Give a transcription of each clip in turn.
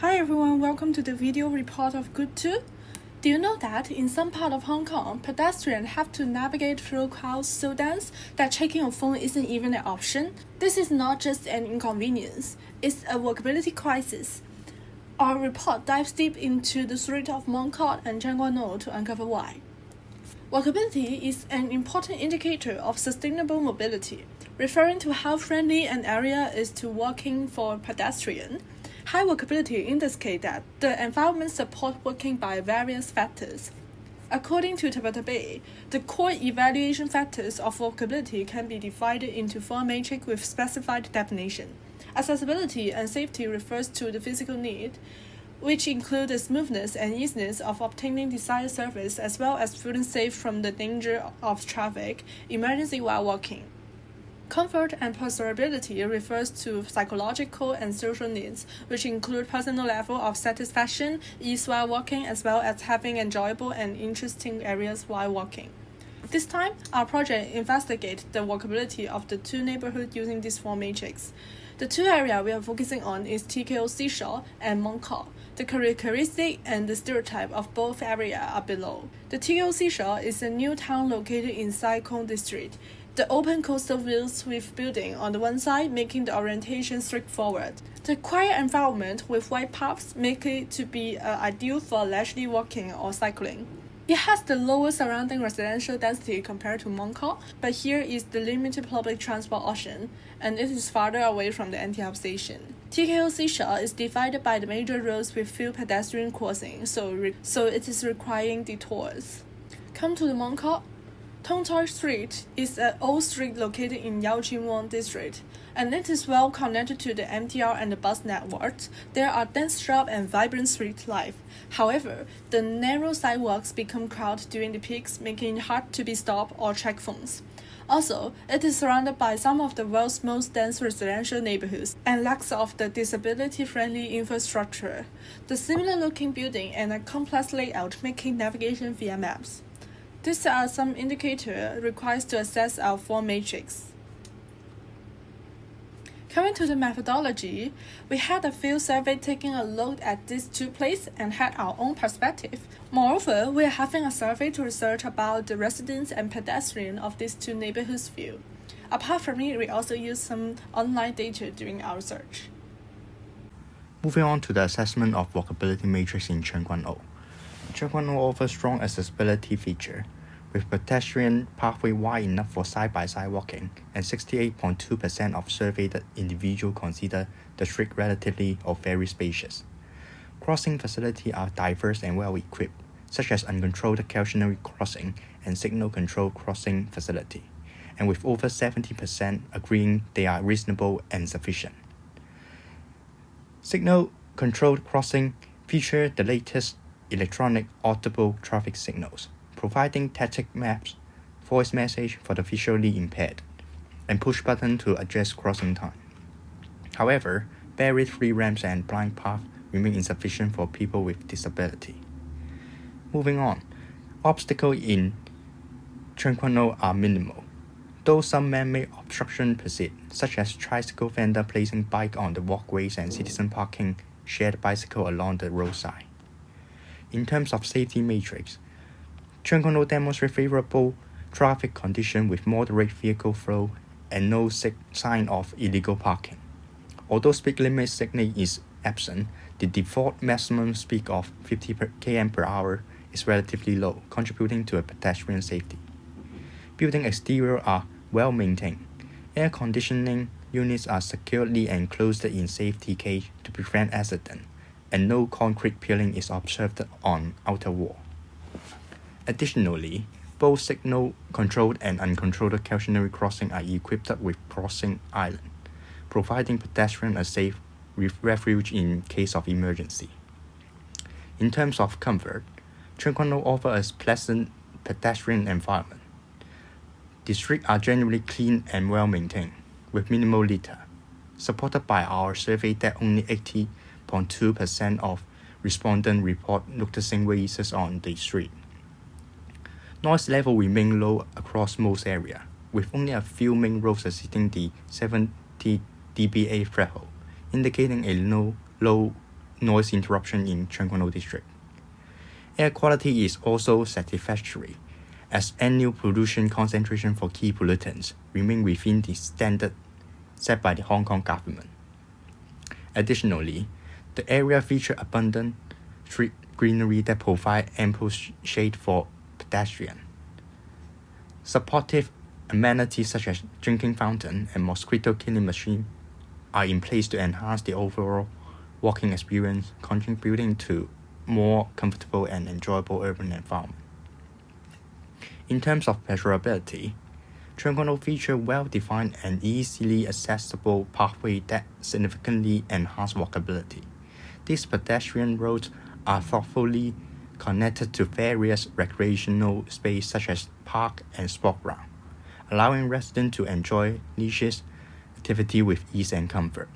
Hi everyone, welcome to the video report of Group2. Do you know that in some part of Hong Kong, pedestrians have to navigate through crowds so dense that checking your phone isn't even an option? This is not just an inconvenience, it's a walkability crisis. Our report dives deep into the street of Mong Kok and Tseung Kwan O to uncover why. Walkability is an important indicator of sustainable mobility, referring to how friendly an area is to walking for pedestrians. High walkability indicates that the environment supports walking by various factors. According to Bay, the core evaluation factors of walkability can be divided into four matrices with specified definition. Accessibility and safety refers to the physical need, which include the smoothness and easiness of obtaining desired service as well as feeling safe from the danger of traffic, emergency while walking. Comfort and personability refers to psychological and social needs, which include personal level of satisfaction, ease while walking, as well as having enjoyable and interesting areas while walking. This time, our project investigates the walkability of the two neighborhoods using these four matrices. The two areas we are focusing on is TKO Seashore and Mong Kok. The characteristic and the stereotype of both areas are below. The TKO Seashore is a new town located in Sai Kung district. The open coastal views with building on the one side making the orientation straightforward. The quiet environment with wide paths make it to be ideal for leisurely walking or cycling. It has the lowest surrounding residential density compared to Mong Kok, but here is the limited public transport option, and it is farther away from the anti-hub station. TKO Seashore is divided by the major roads with few pedestrian crossings, so it is requiring detours. Come to the Mong Kok. Tong Toi Street is an old street located in Yau Chin Wong district, and it is well connected to the MTR and the bus networks. There are dense shops and vibrant street life. However, the narrow sidewalks become crowded during the peaks, making it hard to be stopped or check phones. Also, it is surrounded by some of the world's most dense residential neighborhoods and lacks of the disability-friendly infrastructure. The similar-looking building and a complex layout making navigation via maps. These are some indicators required to assess our four matrices. Coming to the methodology, we had a field survey taking a look at these two places and had our own perspective. Moreover, we are having a survey to research about the residents and pedestrians of these two neighborhoods' view. Apart from it, we also used some online data during our research. Moving on to the assessment of walkability matrix in Tseung Kwan O. Tseung Kwan O offers strong accessibility feature, with pedestrian pathway wide enough for side-by-side walking, and 68.2% of surveyed individuals consider the street relatively or very spacious. Crossing facilities are diverse and well-equipped, such as uncontrolled cautionary crossing and signal-controlled crossing facility, and with over 70% agreeing they are reasonable and sufficient. Signal-controlled crossing feature the latest electronic audible traffic signals, providing tactic maps, voice message for the visually impaired, and push button to adjust crossing time. However, barrier-free ramps and blind paths remain insufficient for people with disability. Moving on, obstacles in Tseung Kwan O are minimal, though some man-made obstructions persist, such as tricycle vendor placing bike on the walkways and citizen parking shared bicycle along the roadside. In terms of safety matrix, Tseung Kwan O demonstrates favorable traffic conditions with moderate vehicle flow and no sign of illegal parking. Although speed limit signal is absent, the default maximum speed of 50 km per hour is relatively low, contributing to a pedestrian safety. Building exteriors are well maintained. Air conditioning units are securely enclosed in safety cage to prevent accident, and no concrete peeling is observed on outer wall. Additionally, both signal-controlled and uncontrolled cautionary crossing are equipped with crossing island, providing pedestrians a safe refuge in case of emergency. In terms of comfort, Tseung Kwan O offers a pleasant pedestrian environment. The streets are generally clean and well maintained, with minimal litter, supported by our survey that only 80.2% of respondents report noticing voices on the street. Noise level remains low across most areas, with only a few main roads exceeding the 70 dBA threshold, indicating a low noise interruption in Chengguan district. Air quality is also satisfactory, as annual pollution concentration for key pollutants remain within the standard set by the Hong Kong government. Additionally, the area features abundant street greenery that provide ample shade for pedestrians. Supportive amenities such as drinking fountain and mosquito killing machine are in place to enhance the overall walking experience, contributing to more comfortable and enjoyable urban environment. In terms of pleasurability, Chengguan features well-defined and easily accessible pathway that significantly enhance walkability. These pedestrian roads are thoughtfully connected to various recreational spaces such as park and sport ground, allowing residents to enjoy leisure activity with ease and comfort.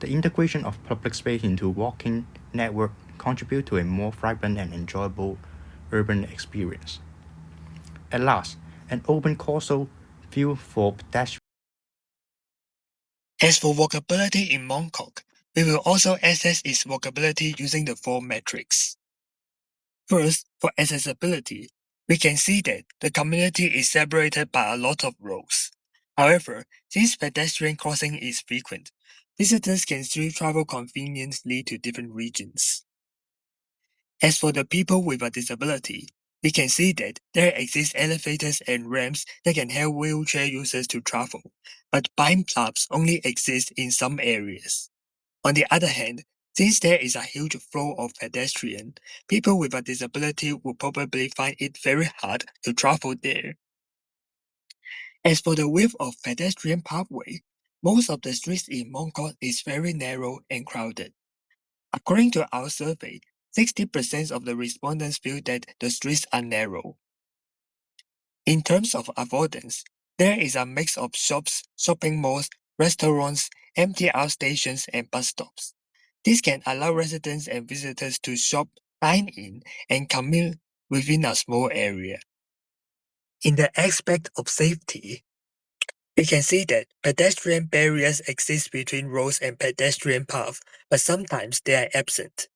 The integration of public space into walking network contribute to a more vibrant and enjoyable urban experience. At last, an open causal view for pedestrians. As for walkability in Mong Kok, we will also assess its walkability using the four metrics. First, for accessibility, we can see that the community is separated by a lot of roads. However, since pedestrian crossing is frequent, visitors can still travel conveniently to different regions. As for the people with a disability, we can see that there exist elevators and ramps that can help wheelchair users to travel, but bike paths only exist in some areas. On the other hand, since there is a huge flow of pedestrians, people with a disability will probably find it very hard to travel there. As for the width of pedestrian pathway, most of the streets in Mong Kok is very narrow and crowded. According to our survey, 60% of the respondents feel that the streets are narrow. In terms of affordance, there is a mix of shops, shopping malls, restaurants, MTR stations, and bus stops. This can allow residents and visitors to shop, dine in, and commute within a small area. In the aspect of safety, we can see that pedestrian barriers exist between roads and pedestrian paths, but sometimes they are absent.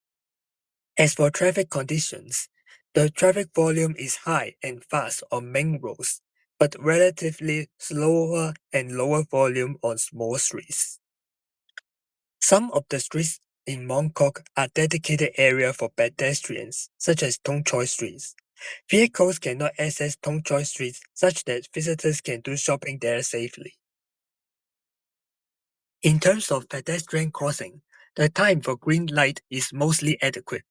As for traffic conditions, the traffic volume is high and fast on main roads, but relatively slower and lower volume on small streets. Some of the streets in Mong Kok are dedicated area for pedestrians, such as Tung Choi streets. Vehicles cannot access Tung Choi streets such that visitors can do shopping there safely. In terms of pedestrian crossing, the time for green light is mostly adequate.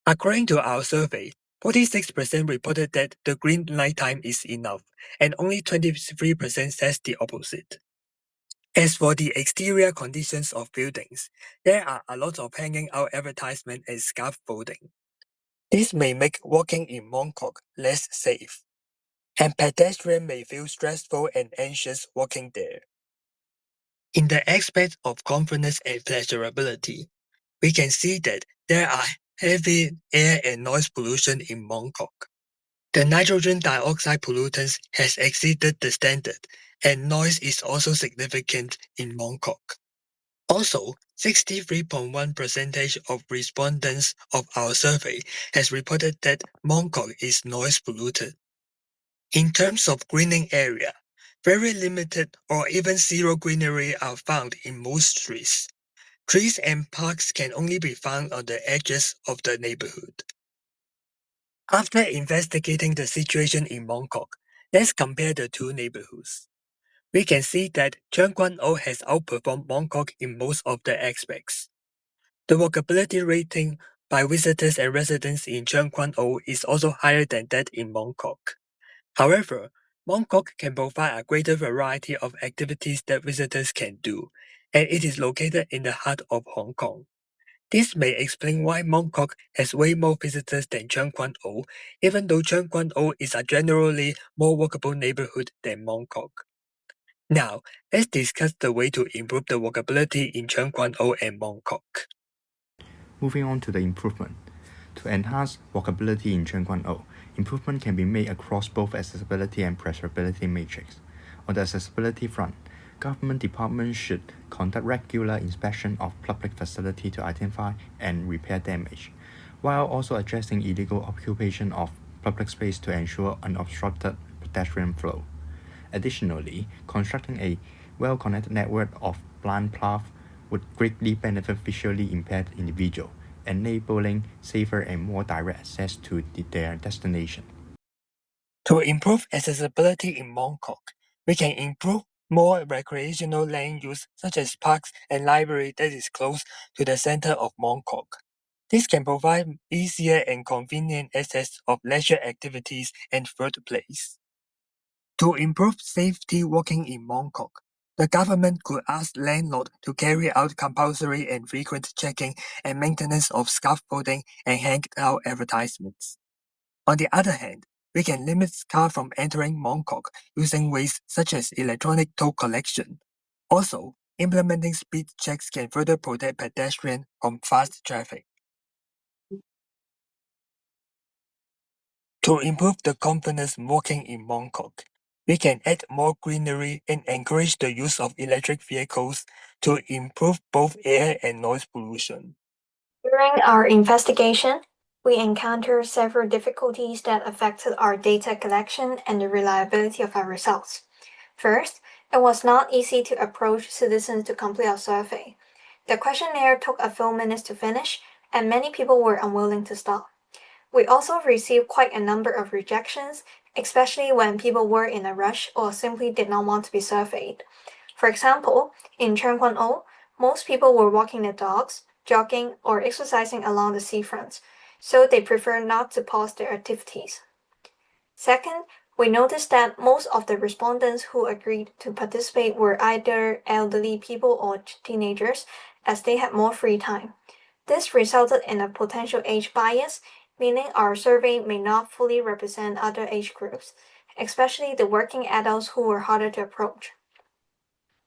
According to our survey, 46% reported that the green light time is enough, and only 23% says the opposite. As for the exterior conditions of buildings, there are a lot of hanging out advertisement and scaffolding. This may make walking in Mong Kok less safe, and pedestrians may feel stressful and anxious walking there. In the aspect of comfortness and pleasurability, we can see that there are heavy air and noise pollution in Mong Kok. The nitrogen dioxide pollutants has exceeded the standard, and noise is also significant in Mong Kok. Also, 63.1% of respondents of our survey has reported that Mong Kok is noise polluted. In terms of greening area, very limited or even zero greenery are found in most streets. Trees and parks can only be found on the edges of the neighborhood. After investigating the situation in Mong Kok, let's compare the two neighborhoods. We can see that Tseung Kwan O has outperformed Mong Kok in most of the aspects. The walkability rating by visitors and residents in Tseung Kwan O is also higher than that in Mong Kok. However, Mong Kok can provide a greater variety of activities that visitors can do, and it is located in the heart of Hong Kong. This may explain why Mong Kok has way more visitors than Tseung Kwan O, even though Tseung Kwan O is a generally more walkable neighborhood than Mong Kok. Now, let's discuss the way to improve the walkability in Tseung Kwan O and Mong Kok. Moving on to the improvement. To enhance walkability in Tseung Kwan O, improvement can be made across both accessibility and preservability matrix. On the accessibility front, Government departments should conduct regular inspection of public facilities to identify and repair damage, while also addressing illegal occupation of public space to ensure unobstructed pedestrian flow. Additionally, constructing a well-connected network of blind paths would greatly benefit visually impaired individuals, enabling safer and more direct access to their destination. To improve accessibility in Mongkok, we can improve more recreational land use such as parks and library that is close to the center of Mongkok. This can provide easier and convenient access of leisure activities and food place. To improve safety walking in Mongkok, the government could ask landlords to carry out compulsory and frequent checking and maintenance of scaffolding and hangout advertisements. On the other hand, we can limit cars from entering Mongkok using ways such as electronic toll collection. Also, implementing speed checks can further protect pedestrians from fast traffic. To improve the confidence walking in Mongkok, we can add more greenery and encourage the use of electric vehicles to improve both air and noise pollution. During our investigation, we encountered several difficulties that affected our data collection and the reliability of our results. First, it was not easy to approach citizens to complete our survey. The questionnaire took a few minutes to finish, and many people were unwilling to stop. We also received quite a number of rejections, especially when people were in a rush or simply did not want to be surveyed. For example, in Cheongkwon-o, most people were walking their dogs, jogging, or exercising along the seafront, so they prefer not to pause their activities. Second, we noticed that most of the respondents who agreed to participate were either elderly people or teenagers, as they had more free time. This resulted in a potential age bias, meaning our survey may not fully represent other age groups, especially the working adults who were harder to approach.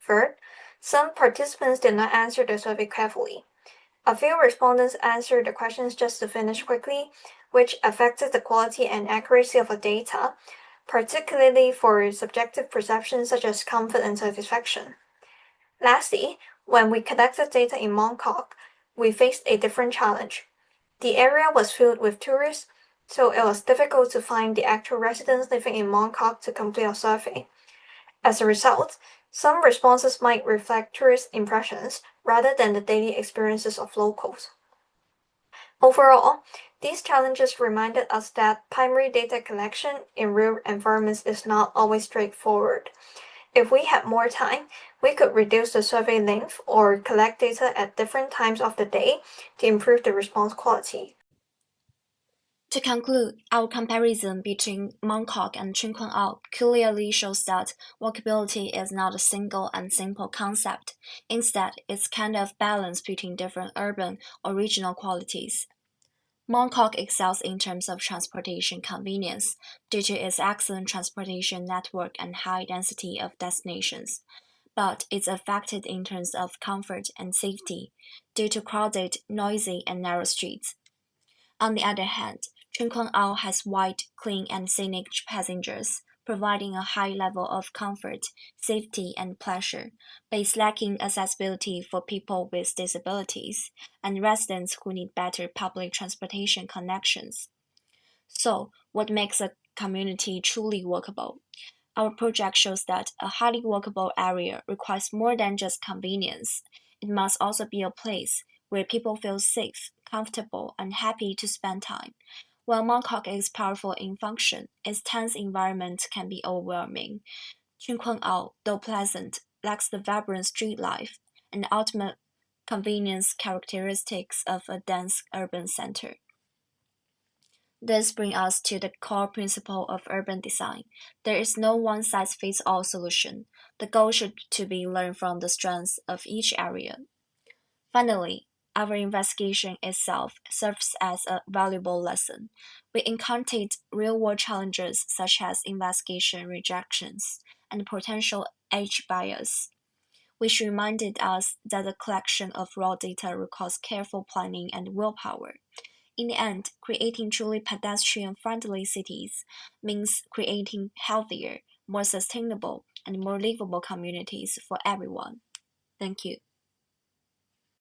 Third, some participants did not answer the survey carefully. A few respondents answered the questions just to finish quickly, which affected the quality and accuracy of the data, particularly for subjective perceptions such as comfort and satisfaction. Lastly, when we collected data in Mongkok, we faced a different challenge. The area was filled with tourists, so it was difficult to find the actual residents living in Mongkok to complete our survey. As a result, some responses might reflect tourist impressions rather than the daily experiences of locals. Overall, these challenges reminded us that primary data collection in real environments is not always straightforward. If we had more time, we could reduce the survey length or collect data at different times of the day to improve the response quality. To conclude, our comparison between Mongkok and Chunkwang clearly shows that walkability is not a single and simple concept. Instead, it's kind of balance between different urban or regional qualities. Mongkok excels in terms of transportation convenience due to its excellent transportation network and high density of destinations, but it's affected in terms of comfort and safety due to crowded, noisy, and narrow streets. On the other hand, Chunkwang has wide, clean, and scenic passengers, providing a high level of comfort, safety, and pleasure, but is lacking accessibility for people with disabilities and residents who need better public transportation connections. So, what makes a community truly walkable? Our project shows that a highly walkable area requires more than just convenience. It must also be a place where people feel safe, comfortable, and happy to spend time. While Mongkok is powerful in function, its tense environment can be overwhelming. Chunkwang, though pleasant, lacks the vibrant street life and ultimate convenience characteristics of a dense urban center. This brings us to the core principle of urban design. There is no one-size-fits-all solution. The goal should to be learn from the strengths of each area. Finally, our investigation itself serves as a valuable lesson. We encountered real-world challenges such as investigation rejections and potential age bias, which reminded us that the collection of raw data requires careful planning and willpower. In the end, creating truly pedestrian-friendly cities means creating healthier, more sustainable, and more livable communities for everyone. Thank you.